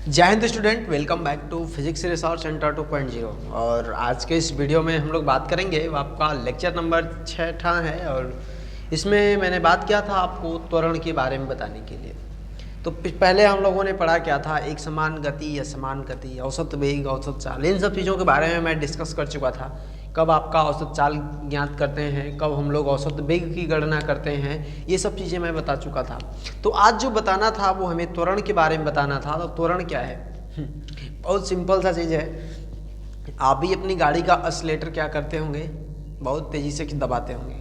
जय हिंद student, welcome back to physics research centre 2.0। और आज के इस वीडियो में हम लोग बात करेंगे, वो आपका लेक्चर नंबर 6 है और इसमें मैंने बात किया था आपको त्वरण के बारे में बताने के लिए। तो पहले हम लोगों ने पढ़ा क्या था, एक समान गति, असमान गति, औसत वेग, औसत चाल, इन सब चीज़ों के बारे में मैं डिस्कस कर चुका था। कब आपका औसत चाल ज्ञात करते हैं, कब हम लोग औसत वेग की गणना करते हैं, ये सब चीज़ें मैं बता चुका था। तो आज जो बताना था वो हमें त्वरण के बारे में बताना था। तो त्वरण क्या है? बहुत सिंपल सा चीज़ है। आप भी अपनी गाड़ी का एक्सीलेटर क्या करते होंगे, बहुत तेज़ी से दबाते होंगे।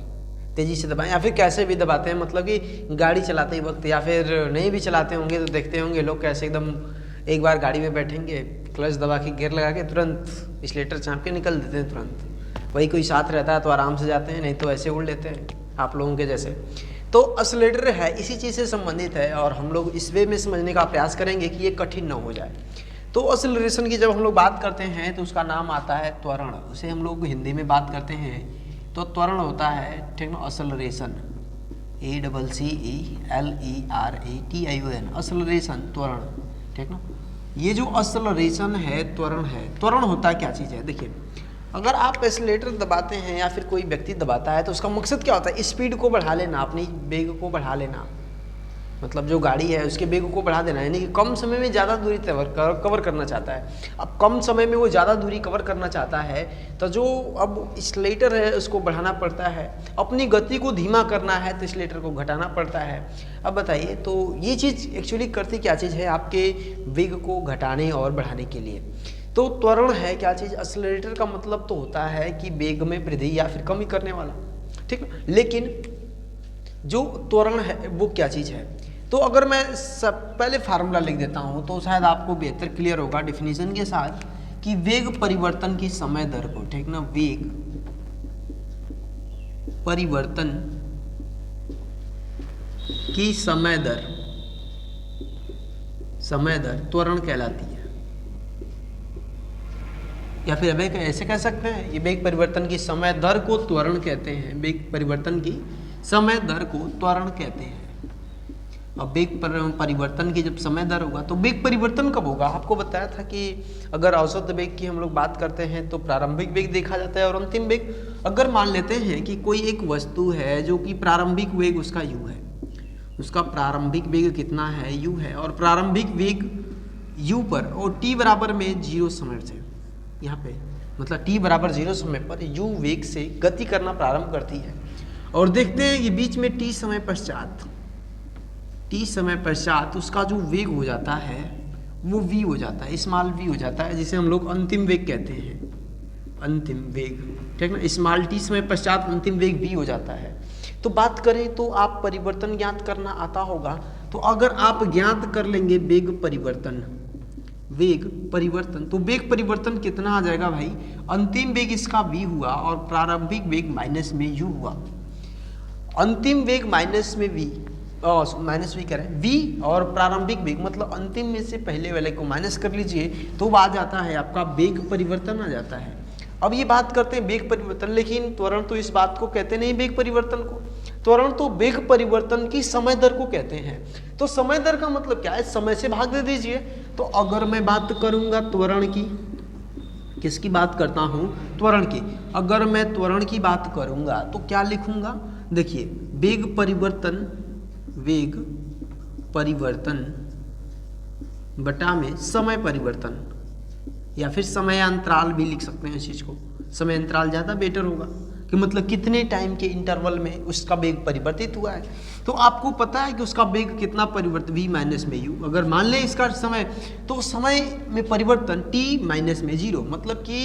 तेज़ी से दबाएं या फिर कैसे भी दबाते हैं, मतलब कि गाड़ी चलाते ही वक्त, या फिर नहीं भी चलाते होंगे तो देखते होंगे लोग कैसे एकदम एक बार गाड़ी में बैठेंगे, क्लच दबा के गियर लगा के तुरंत एक्सीलेटर चाँप के निकल देते हैं तुरंत। वही कोई साथ रहता है तो आराम से जाते हैं, नहीं तो ऐसे उड़ लेते हैं आप लोगों के जैसे। तो एक्सीलेटर है इसी चीज़ से संबंधित है और हम लोग इस वे में समझने का प्रयास करेंगे कि ये कठिन न हो जाए। तो एक्सीलरेशन की जब हम लोग बात करते हैं तो उसका नाम आता है त्वरण। उसे हम लोग हिंदी में बात करते हैं तो त्वरण होता है, ठीक ना, एक्सीलरेशन, ACCLERATION, एक्सीलरेशन, त्वरण, ठीक ना। ये जो एक्सीलरेशन है, त्वरण है। त्वरण होता क्या चीज़ है? देखिए, अगर आप एक्सीलरेटर दबाते हैं या फिर कोई व्यक्ति दबाता है तो उसका मकसद क्या होता है? स्पीड को बढ़ा लेना, अपनी वेग को बढ़ा लेना, मतलब जो गाड़ी है उसके वेग को बढ़ा देना, यानी कि कम समय में ज़्यादा दूरी कवर करना चाहता है। अब कम समय में वो ज़्यादा दूरी कवर करना चाहता है तो जो अब एक्सीलरेटर है उसको बढ़ाना पड़ता है। अपनी गति को धीमा करना है तो एक्सीलरेटर को घटाना पड़ता है। अब बताइए, तो ये चीज़ एक्चुअली करती क्या चीज़ है? आपके वेग को घटाने और बढ़ाने के लिए। तो त्वरण है क्या चीज़? एक्सीलरेटर का मतलब तो होता है कि वेग में वृद्धि या फिर कमी करने वाला, ठीक है। लेकिन जो त्वरण है वो क्या चीज़ है? तो अगर मैं सब पहले फार्मूला लिख देता हूँ तो शायद आपको बेहतर क्लियर होगा डिफिनीशन के साथ कि वेग परिवर्तन की समय दर को, ठीक ना, वेग परिवर्तन की समय दर त्वरण कहलाती है। या फिर अब ऐसे कह सकते हैं, ये वेग परिवर्तन की समय दर को त्वरण कहते हैं। वेग परिवर्तन की समय दर को त्वरण कहते हैं। अब वेग परिवर्तन की जब समय दर होगा तो वेग परिवर्तन कब होगा? आपको बताया था कि अगर औसत वेग की हम लोग बात करते हैं तो प्रारंभिक वेग देखा जाता है और अंतिम वेग। अगर मान लेते हैं कि कोई एक वस्तु है जो कि प्रारंभिक वेग उसका u है, उसका प्रारंभिक वेग कितना है? u है, और प्रारंभिक वेग u पर और t बराबर में 0 समय से, यहाँ पे मतलब t बराबर 0 समय पर u वेग से गति करना प्रारंभ करती है। और देखते हैं कि बीच में t समय पश्चात उसका जो वेग हो जाता है वो v हो जाता है, स्मॉल v हो जाता है, जिसे हम लोग अंतिम वेग कहते हैं। अंतिम वेग, ठीक ना, स्मॉल t समय पश्चात अंतिम वेग v हो जाता है। तो बात करें तो आप परिवर्तन ज्ञात करना आता होगा, तो अगर आप ज्ञात कर लेंगे वेग परिवर्तन, तो वेग परिवर्तन कितना आ जाएगा भाई? अंतिम वेग इसका v हुआ और प्रारंभिक वेग माइनस में u हुआ। अंतिम वेग माइनस में v करें v और प्रारंभिक वेग, मतलब अंतिम में से पहले वाले को माइनस कर लीजिए तो आ जाता है आपका वेग परिवर्तन आ जाता है। अब ये बात करते हैं वेग परिवर्तन, लेकिन त्वरण तो इस बात को कहते नहीं वेग परिवर्तन को। त्वरण तो वेग परिवर्तन की समय दर को कहते हैं। तो समय दर का मतलब क्या है? समय से भाग दे दीजिए। तो अगर मैं बात करूंगा त्वरण की, किसकी बात करता हूं? त्वरण की। अगर मैं त्वरण की बात करूंगा तो क्या लिखूंगा? देखिए, वेग परिवर्तन बटा में समय परिवर्तन, या फिर समय अंतराल भी लिख सकते हैं इस चीज को। समय अंतराल ज़्यादा बेटर होगा कि मतलब कितने टाइम के इंटरवल में उसका वेग परिवर्तित हुआ है। तो आपको पता है कि उसका वेग कितना परिवर्तन v माइनस में u। अगर मान लें इसका समय, तो समय में परिवर्तन t माइनस में 0, मतलब कि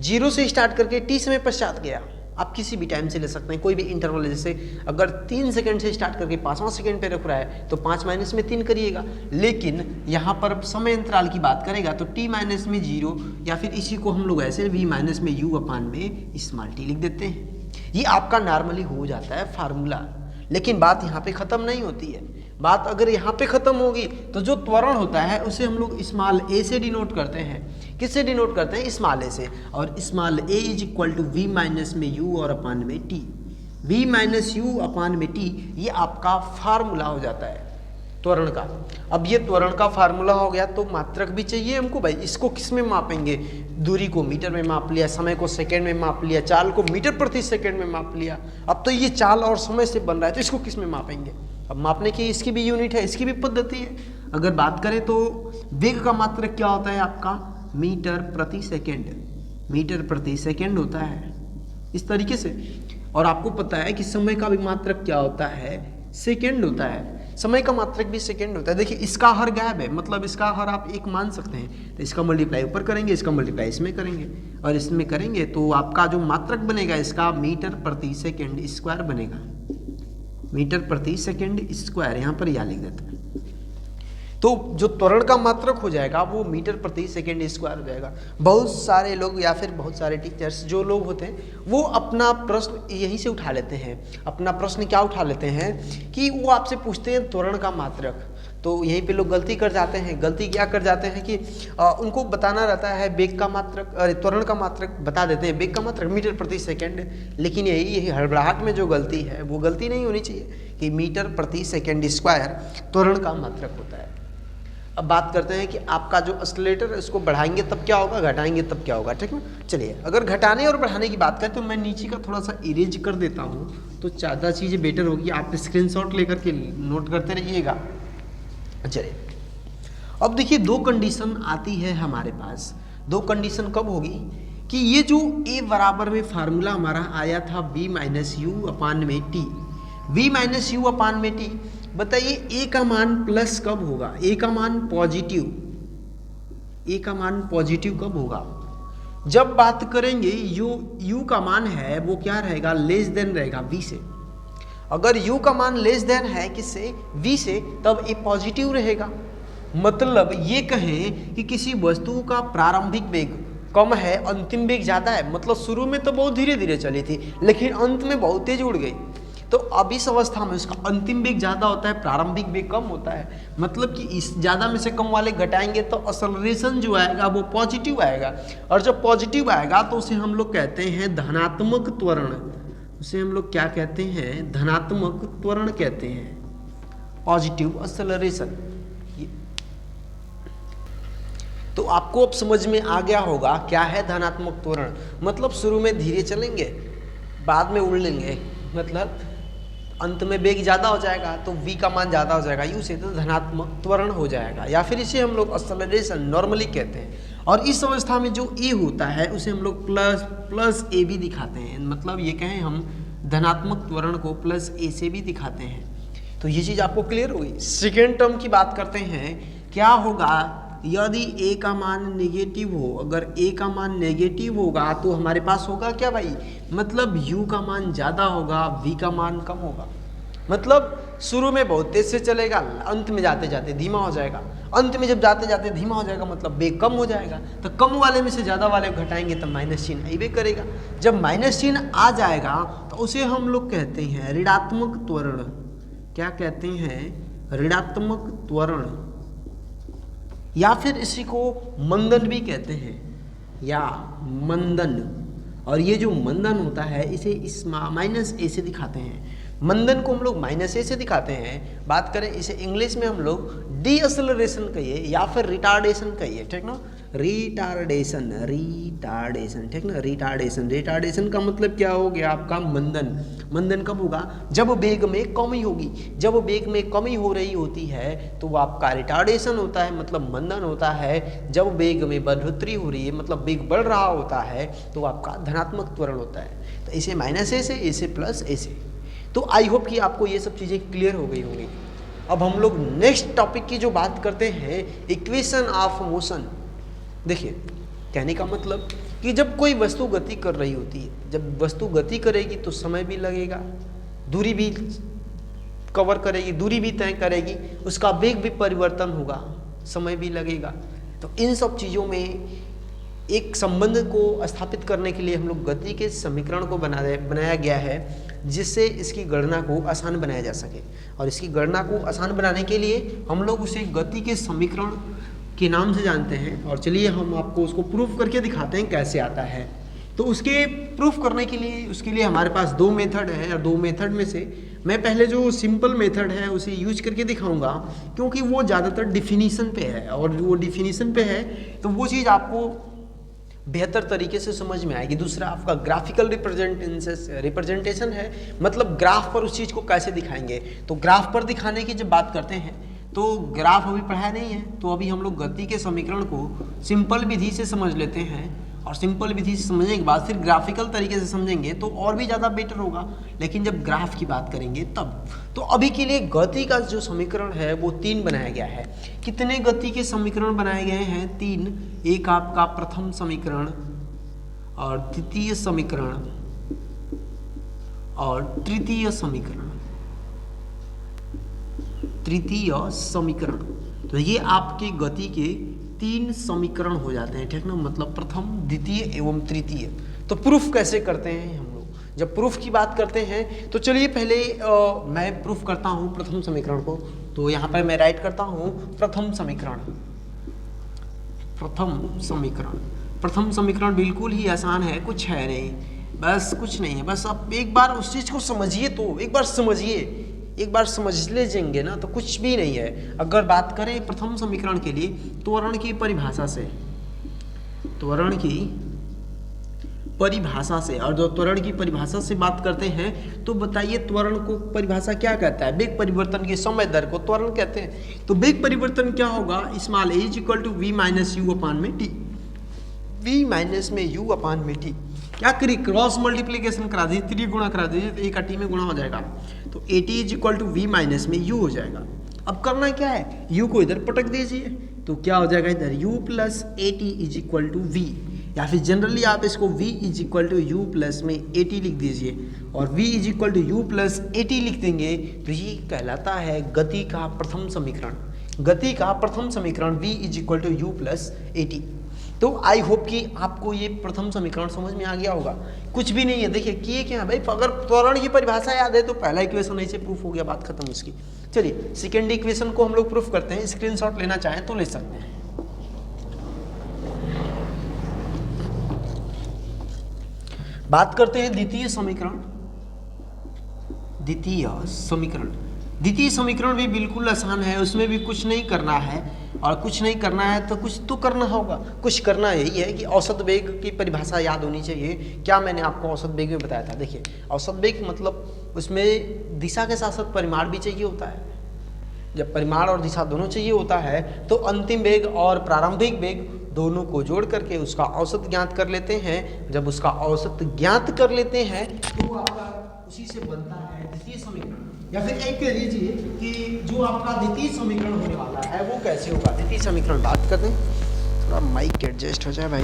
0 से स्टार्ट करके t समय पश्चात गया। आप किसी भी टाइम से ले सकते हैं, कोई भी इंटरवल, जैसे अगर 3 सेकंड से स्टार्ट करके 5वां सेकंड पे रख रहा है तो 5 माइनस में 3 करिएगा। लेकिन यहाँ पर समय अंतराल की बात करेगा तो t माइनस में 0, या फिर इसी को हम लोग ऐसे v माइनस में u अपान में स्मॉल t लिख देते हैं। ये आपका नॉर्मली हो जाता है फार्मूला। लेकिन बात यहाँ पे ख़त्म नहीं होती है। बात अगर यहाँ पे ख़त्म होगी तो जो त्वरण होता है उसे हम लोग स्मॉल a से डिनोट करते हैं। किससे डिनोट करते हैं? स्मॉल a से। और small a is equal to v minus में u और अपान में t। v minus u upon में t, ये आपका फार्मूला हो जाता है। त्वरण का। अब ये त्वरण का फार्मूला हो गया, तो मात्रक भी चाहिए हमको भाई। इसको किस में मापेंगे? दूरी को मीटर में माप लिया, समय को सेकंड में माप लिया, चाल को मीटर प्रति सेकंड में माप लिया। अब तो ये चाल और समय से बन रहा है, तो इसको किस में मापेंगे? अब मापने की इसकी भी यूनिट है, इसकी भी पद्धति है। अगर बात करें तो वेग का मात्रक क्या होता है आपका? मीटर प्रति सेकेंड। मीटर प्रति सेकेंड होता है इस तरीके से। और आपको पता है कि समय का भी मात्रक क्या होता है? सेकेंड होता है। समय का मात्रक भी सेकेंड होता है। देखिए इसका हर गायब है, मतलब इसका हर आप एक मान सकते हैं, तो इसका मल्टीप्लाई ऊपर करेंगे, इसका मल्टीप्लाई इसमें करेंगे और इसमें करेंगे, तो आपका जो मात्रक बनेगा इसका मीटर प्रति सेकेंड स्क्वायर बनेगा। मीटर प्रति सेकेंड स्क्वायर, यहाँ पर यह लिख देते हैं। तो जो त्वरण का मात्रक हो जाएगा वो मीटर प्रति सेकेंड स्क्वायर हो जाएगा। बहुत सारे लोग या फिर बहुत सारे टीचर्स जो लोग होते हैं वो अपना प्रश्न यहीं से उठा लेते हैं। अपना प्रश्न क्या उठा लेते हैं कि वो आपसे पूछते हैं त्वरण का मात्रक, तो यहीं पे लोग गलती कर जाते हैं। गलती क्या कर जाते हैं कि उनको बताना रहता है वेग का मात्रक, अरे त्वरण का मात्रक बता देते हैं, वेग का मात्रक मीटर प्रति सेकेंड। लेकिन यही हड़बड़ाहट में जो गलती है वो गलती नहीं होनी चाहिए कि मीटर प्रति सेकेंड स्क्वायर त्वरण का मात्रक होता है। अब बात करते हैं कि आपका जो ऑसिलेटर है उसको बढ़ाएंगे तब क्या होगा, घटाएंगे तब क्या होगा, ठीक है। चलिए अगर घटाने और बढ़ाने की बात करें तो मैं नीचे का थोड़ा सा इरेज कर देता हूँ तो ज़्यादा चीज़ें बेटर होगी। आप स्क्रीनशॉट लेकर के नोट करते रहिएगा। चलिए अब देखिए दो कंडीशन आती है हमारे पास। दो कंडीशन कब होगी कि ये जो ए बराबर में फार्मूला हमारा आया था v माइनस यू अपान में टी, v माइनस यू अपान में टी, बताइए ए का मान प्लस कब होगा? ए का मान पॉजिटिव, ए का मान पॉजिटिव कब होगा? जब बात करेंगे यू का मान है वो क्या रहेगा? लेस देन रहेगा v से। अगर u का मान लेस देन है किससे? v से, तब ए पॉजिटिव रहेगा। मतलब ये कहें कि किसी वस्तु का प्रारंभिक वेग कम है, अंतिम वेग ज़्यादा है, मतलब शुरू में तो बहुत धीरे धीरे चली थी लेकिन अंत में बहुत तेज उड़ गई, तो अब इस अवस्था में उसका अंतिम वेग ज़्यादा होता है, प्रारंभिक वेग कम होता है। मतलब कि इस ज़्यादा में से कम वाले घटाएंगे तो एक्सेलरेशन जो आएगा वो पॉजिटिव आएगा, और जब पॉजिटिव आएगा तो उसे हम लोग कहते हैं धनात्मक त्वरण। उसे हम लोग क्या कहते हैं? धनात्मक त्वरण कहते हैं, पॉजिटिव एक्सेलरेशन। तो आपको अब समझ में आ गया होगा क्या है धनात्मक त्वरण। मतलब शुरू में धीरे चलेंगे, बाद में उड़ लेंगे, मतलब अंत में वेग ज़्यादा हो जाएगा तो v का मान ज़्यादा हो जाएगा u से, तो धनात्मक त्वरण हो जाएगा, या फिर इसे हम लोग एक्सेलरेशन नॉर्मली कहते हैं। और इस अवस्था में जो a होता है उसे हम लोग प्लस ए भी दिखाते हैं। मतलब ये कहें हम धनात्मक त्वरण को प्लस ए से भी दिखाते हैं। तो ये चीज़ आपको क्लियर हुई। सेकेंड टर्म की बात करते हैं, क्या होगा यदि a का मान नेगेटिव हो। अगर a का मान नेगेटिव होगा तो हमारे पास होगा क्या भाई? मतलब u का मान ज़्यादा होगा, v का मान कम होगा। मतलब शुरू में बहुत तेज से चलेगा, अंत में जाते जाते धीमा हो जाएगा। अंत में जब जाते जाते धीमा हो जाएगा मतलब वेग कम हो जाएगा, तो कम वाले में से ज़्यादा वाले को घटाएंगे तो माइनस चिन्ह आइबे करेगा। जब माइनस चिन्ह आ जाएगा तो उसे हम लोग कहते हैं ऋणात्मक त्वरण। क्या कहते हैं? ऋणात्मक त्वरण, या फिर इसी को मंदन भी कहते हैं, या मंदन। और ये जो मंदन होता है इसे इस माइनस ए से दिखाते हैं। मंदन को हम लोग माइनस ए से दिखाते हैं। बात करें इसे इंग्लिश में हम लोग डी एक्सेलरेशन कहिए या फिर रिटार्डेशन कहिए, ठीक ना। रिटार्डेशन, रिटार्डेशन, ठीक ना। रिटार्डेशन, रिटार्डेशन का मतलब क्या हो गया आपका? मंदन। मंदन कब होगा? जब वेग में कमी होगी। जब वेग में कमी हो रही होती है तो वो आपका रिटार्डेशन होता है, मतलब मंदन होता है। जब वेग में बढ़ोतरी हो रही है, मतलब वेग बढ़ रहा होता है, तो आपका धनात्मक त्वरण होता है। तो इसे माइनस ए से, इसे प्लस ए से। तो आई होप कि आपको ये सब चीज़ें क्लियर हो गई होंगी। अब हम लोग नेक्स्ट टॉपिक की जो बात करते हैं, इक्वेशन ऑफ मोशन। देखिए कहने का मतलब कि जब कोई वस्तु गति कर रही होती है, जब वस्तु गति करेगी तो समय भी लगेगा, दूरी भी कवर करेगी, दूरी भी तय करेगी, उसका वेग भी परिवर्तन होगा, समय भी लगेगा। तो इन सब चीज़ों में एक संबंध को स्थापित करने के लिए हम लोग गति के समीकरण को बनाया गया है, जिससे इसकी गणना को आसान बनाया जा सके। और इसकी गणना को आसान बनाने के लिए हम लोग उसे गति के समीकरण के नाम से जानते हैं। और चलिए हम आपको उसको प्रूफ करके दिखाते हैं कैसे आता है। तो उसके प्रूफ करने के लिए, उसके लिए हमारे पास दो मेथड है, और दो मेथड में से मैं पहले जो सिंपल मेथड है उसे यूज करके दिखाऊंगा, क्योंकि वो ज़्यादातर डिफिनीसन पे है, और वो डिफिनीसन पे है तो वो चीज़ आपको बेहतर तरीके से समझ में आएगी। दूसरा आपका ग्राफिकल रिप्रेजेंटेशन है, मतलब ग्राफ पर उस चीज़ को कैसे दिखाएंगे। तो ग्राफ पर दिखाने की जब बात करते हैं तो ग्राफ अभी पढ़ा नहीं है, तो अभी हम लोग गति के समीकरण को सिंपल विधि से समझ लेते हैं, और सिंपल विधि से समझने के बाद फिर ग्राफिकल तरीके से समझेंगे तो और भी ज़्यादा बेटर होगा। लेकिन जब ग्राफ की बात करेंगे तब, तो अभी के लिए गति का जो समीकरण है वो 3 बनाया गया है। कितने गति के समीकरण बनाए गए हैं? 3। एक आपका प्रथम समीकरण और द्वितीय समीकरण और तृतीय समीकरण। तृतीय समीकरण, तो ये आपके गति के 3 समीकरण हो जाते हैं, ठीक ना, मतलब प्रथम, द्वितीय एवं तृतीय। तो प्रूफ कैसे करते हैं हम लोग? जब प्रूफ की बात करते हैं तो चलिए पहले मैं प्रूफ करता हूँ प्रथम समीकरण को। तो यहाँ पर मैं राइट करता हूँ प्रथम समीकरण। प्रथम समीकरण बिल्कुल ही आसान है, कुछ है नहीं, बस कुछ नहीं है, बस आप एक बार उस चीज़ को समझिए, तो एक बार समझिए, एक बार समझ लीजिएंगे ना तो कुछ भी नहीं है। अगर बात करें प्रथम समीकरण के लिए त्वरण की परिभाषा से, और जो त्वरण की परिभाषा से बात करते हैं तो बताइए त्वरण को परिभाषा क्या कहता है? वेग परिवर्तन की समय दर को त्वरण कहते हैं। तो वेग परिवर्तन क्या होगा? Small a = v - u upon में t। v माइनस में u अपान में t, क्या करिए, क्रॉस मल्टीप्लीकेशन करा दीजिए, 3 गुणा करा दीजिए तो a का t में गुणा हो जाएगा, तो at = v माइनस में u हो जाएगा। अब करना क्या है, u को इधर पटक दीजिए तो क्या हो जाएगा, इधर u + at = v, या फिर जनरली आप इसको v = u प्लस में at लिख दीजिए, और v = u प्लस at लिख देंगे तो ये कहलाता है गति का प्रथम समीकरण। गति का प्रथम समीकरण v = u प्लस at। तो आई होप कि आपको ये प्रथम समीकरण समझ में आ गया होगा। कुछ भी नहीं है, देखिए किए क्या भाई, अगर त्वरण की परिभाषा याद है तो पहला इक्वेशन ऐसे प्रूफ हो गया, बात खत्म उसकी। चलिए सेकेंड इक्वेशन को हम लोग प्रूफ करते हैं, स्क्रीनशॉट लेना चाहें तो ले सकते हैं। बात करते हैं द्वितीय समीकरण। द्वितीय समीकरण भी बिल्कुल आसान है, उसमें भी कुछ नहीं करना है, और कुछ नहीं करना है तो कुछ तो करना होगा। कुछ करना यही है कि औसत वेग की परिभाषा याद होनी चाहिए। क्या मैंने आपको औसत वेग में बताया था? देखिए औसत वेग मतलब उसमें दिशा के साथ साथ परिमाण भी चाहिए होता है। जब परिमाण और दिशा दोनों चाहिए होता है तो अंतिम वेग और प्रारंभिक वेग दोनों को जोड़ करके उसका औसत ज्ञात कर लेते हैं। जब उसका औसत ज्ञात कर लेते हैं तो आपका उसी से बनता है द्वितीय समीकरण। या फिर एक कह लीजिए कि जो आपका द्वितीय समीकरण होने वाला है वो कैसे होगा। द्वितीय समीकरण बात करते हैं, थोड़ा माइक एडजस्ट हो जाए भाई,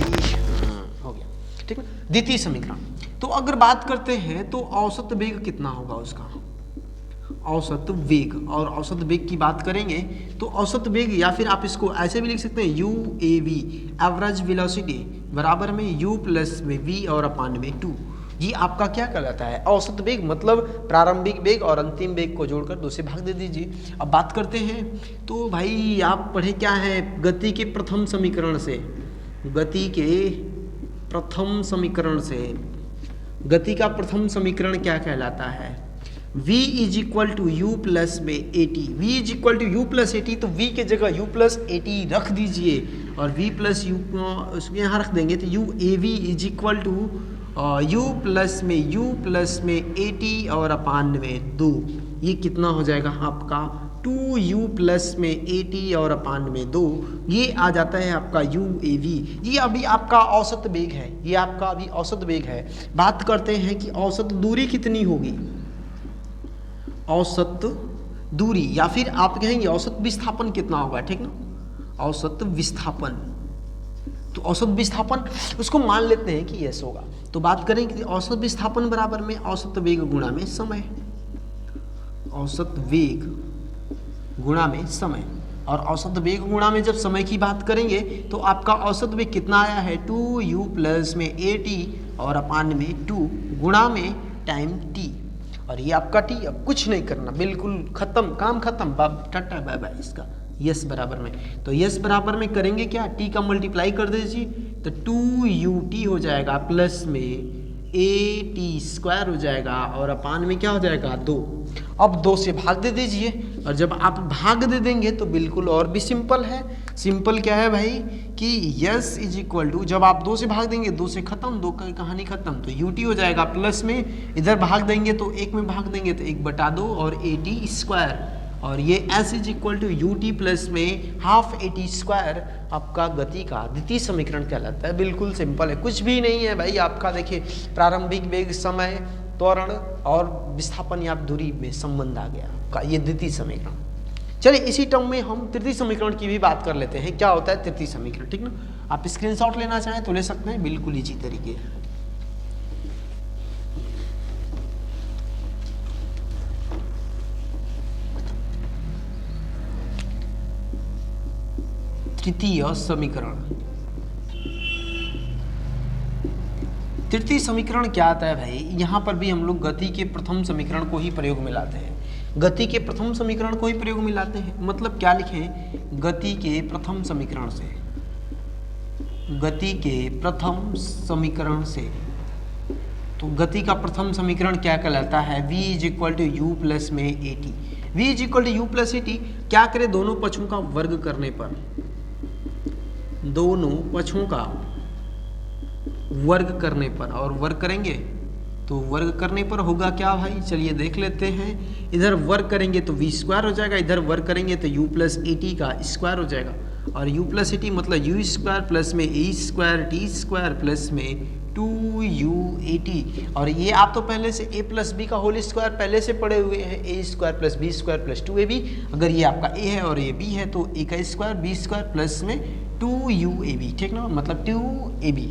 हो गया, ठीक है। द्वितीय समीकरण तो अगर बात करते हैं तो औसत वेग कितना होगा उसका, औसत वेग, और औसत वेग की बात करेंगे तो औसत वेग, या फिर आप इसको ऐसे भी लिख सकते हैं UAV एवरेज वेलोसिटी बराबर में U प्लस में V और अपान में 2। ये आपका क्या कहलाता है, औसत वेग, मतलब प्रारंभिक वेग और अंतिम वेग को जोड़कर 2 से भाग दे दीजिए। अब बात करते हैं तो भाई आप पढ़े क्या है, गति के प्रथम समीकरण से, गति के प्रथम समीकरण से, गति का प्रथम समीकरण क्या कहलाता है, v = u प्लस में at। v = u plus at, तो v के जगह u प्लस at रख दीजिए, और v प्लस u उसमें यहाँ रख देंगे तो UAV = u प्लस में at और अपान में 2। ये कितना हो जाएगा आपका 2u प्लस में at और अपान में 2। ये आ जाता है आपका UAV। ये अभी आपका औसत वेग है, ये आपका अभी औसत वेग है। बात करते हैं कि औसत दूरी कितनी होगी, औसत दूरी, या फिर आप कहेंगे औसत विस्थापन कितना होगा, ठीक ना, औसत विस्थापन। तो औसत विस्थापन उसको मान लेते हैं कि यस होगा। तो बात करें कि औसत विस्थापन बराबर में औसत वेग गुणा में समय, औसत वेग गुणा में समय, और औसत वेग गुणा में जब समय की बात करेंगे तो आपका औसत वेग कितना आया है 2u प्लस में at और अपान में 2 गुणा में टाइम t, और ये आपका t। अब कुछ नहीं करना, बिल्कुल खत्म, काम खत्म, टाटा बाय बाय इसका। यस बराबर में, तो यस बराबर में करेंगे क्या, t का मल्टीप्लाई कर दीजिए तो 2ut हो जाएगा प्लस में ए टी स्क्वायर हो जाएगा और अपान में क्या हो जाएगा 2। अब 2 से भाग दे दीजिए, और जब आप भाग दे देंगे तो बिल्कुल और भी सिंपल है। सिंपल क्या है भाई कि यस इज इक्वल टू, जब आप 2 से भाग देंगे 2 से खत्म, 2 की कहानी खत्म, तो यू टी हो जाएगा प्लस में इधर भाग देंगे तो 1 में भाग देंगे तो 1/2 और ए टी स्क्वायर, और ये s is equal to u t plus में हाफ ए टी स्क्वायर आपका गति का द्वितीय समीकरण कहलाता है। बिल्कुल सिंपल है, कुछ भी नहीं है भाई। आपका देखिए प्रारंभिक वेग, समय, त्वरण और विस्थापन या दूरी में संबंध आ गया आपका ये द्वितीय समीकरण। चलिए इसी टर्म में हम तृतीय समीकरण की भी बात कर लेते हैं। क्या होता है तृतीय समीकरण, ठीक ना। आप स्क्रीनशॉट लेना चाहें तो ले सकते हैं, बिल्कुल इजी तरीके। तृतीय समीकरण, तृतीय समीकरण क्या आता है भाई, यहाँ पर भी हम लोग गति के प्रथम समीकरण को ही प्रयोग में लाते हैं। गति के प्रथम समीकरण को ही प्रयोग में लाते हैं, मतलब क्या लिखें, गति के प्रथम समीकरण से, गति के प्रथम समीकरण से। तो गति का प्रथम समीकरण क्या कहलाता है, v is equal to u plus में a t. V is equal to u plus a t, क्या करें, दोनों पक्षों का वर्ग करने पर, दोनों पक्षों का वर्ग करने पर, और वर्ग करेंगे तो वर्ग करने पर होगा क्या भाई, चलिए देख लेते हैं। इधर वर्ग करेंगे तो v स्क्वायर हो जाएगा, इधर वर्ग करेंगे तो u प्लस ए टी का स्क्वायर हो जाएगा, और u प्लस ए टी मतलब u स्क्वायर प्लस में a square t square plus में 2u/80। और ये आप तो पहले से a प्लस बी का होल स्क्वायर पहले से पढ़े हुए हैं, a square plus b square plus 2ab। अगर ये आपका a है और ये b है तो a का स्क्वायर b स्क्वायर प्लस में 2uab, ठीक ना, मतलब 2ab,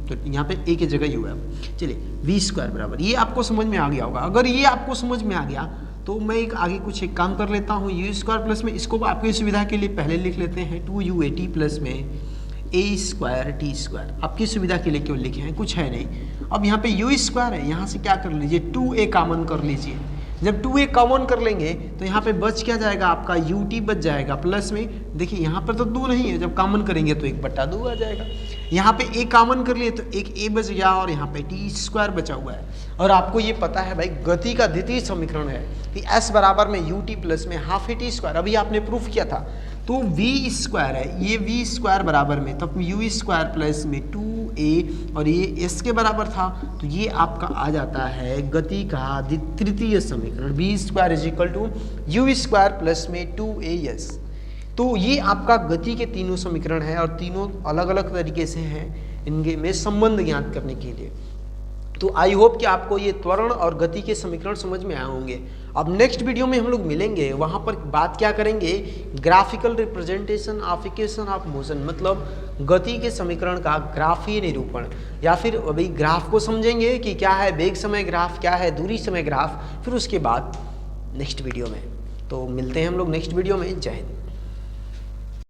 तो यहाँ पे a की जगह u है। चलिए v स्क्वायर बराबर, ये आपको समझ में आ गया होगा। अगर ये आपको समझ में आ गया तो मैं आगे कुछ एक काम कर लेता हूँ, u स्क्वायर प्लस में, इसको आपकी सुविधा के लिए पहले लिख लेते हैं 2u/80 प्लस में a स्क्वायर टी स्क्वायर। आपकी सुविधा के लिए क्यों लिखे हैं, कुछ है नहीं। अब यहाँ पे u स्क्वायर है, यहाँ से क्या कर लीजिए 2a कॉमन कर लीजिए। जब 2a कॉमन कर लेंगे तो यहाँ पे बच क्या जाएगा आपका ut बच जाएगा, प्लस में देखिए यहाँ पर तो 2 नहीं है, जब कॉमन करेंगे तो 1/2 आ जाएगा। यहाँ पे a कॉमन कर लिए तो एक a बच गया और यहाँ पे टी स्क्वायर बचा हुआ है। और आपको ये पता है भाई गति का द्वितीय समीकरण है कि s बराबर में ut प्लस में हाफ ए टी स्क्वायर, अभी आपने प्रूफ किया था। तो v स्क्वायर है, ये v स्क्वायर बराबर में तब u स्क्वायर प्लस में 2a और ये s के बराबर था, तो ये आपका आ जाता है गति का तृतीय समीकरण, v square is equal to u square plus में 2as। तो ये आपका गति के तीनों समीकरण है और तीनों अलग अलग तरीके से हैं, इनके में संबंध ज्ञात करने के लिए। तो आई होप कि आपको ये त्वरण और गति के समीकरण समझ में आए होंगे। अब नेक्स्ट वीडियो में हम लोग मिलेंगे, वहाँ पर बात क्या करेंगे, graphical representation of equation of motion, मतलब गति के समीकरण का ग्राफीय निरूपण, या फिर अभी ग्राफ को समझेंगे कि क्या है वेग समय ग्राफ, क्या है दूरी समय ग्राफ, फिर उसके बाद नेक्स्ट वीडियो में। तो मिलते हैं हम लोग नेक्स्ट वीडियो में। जय हिंद।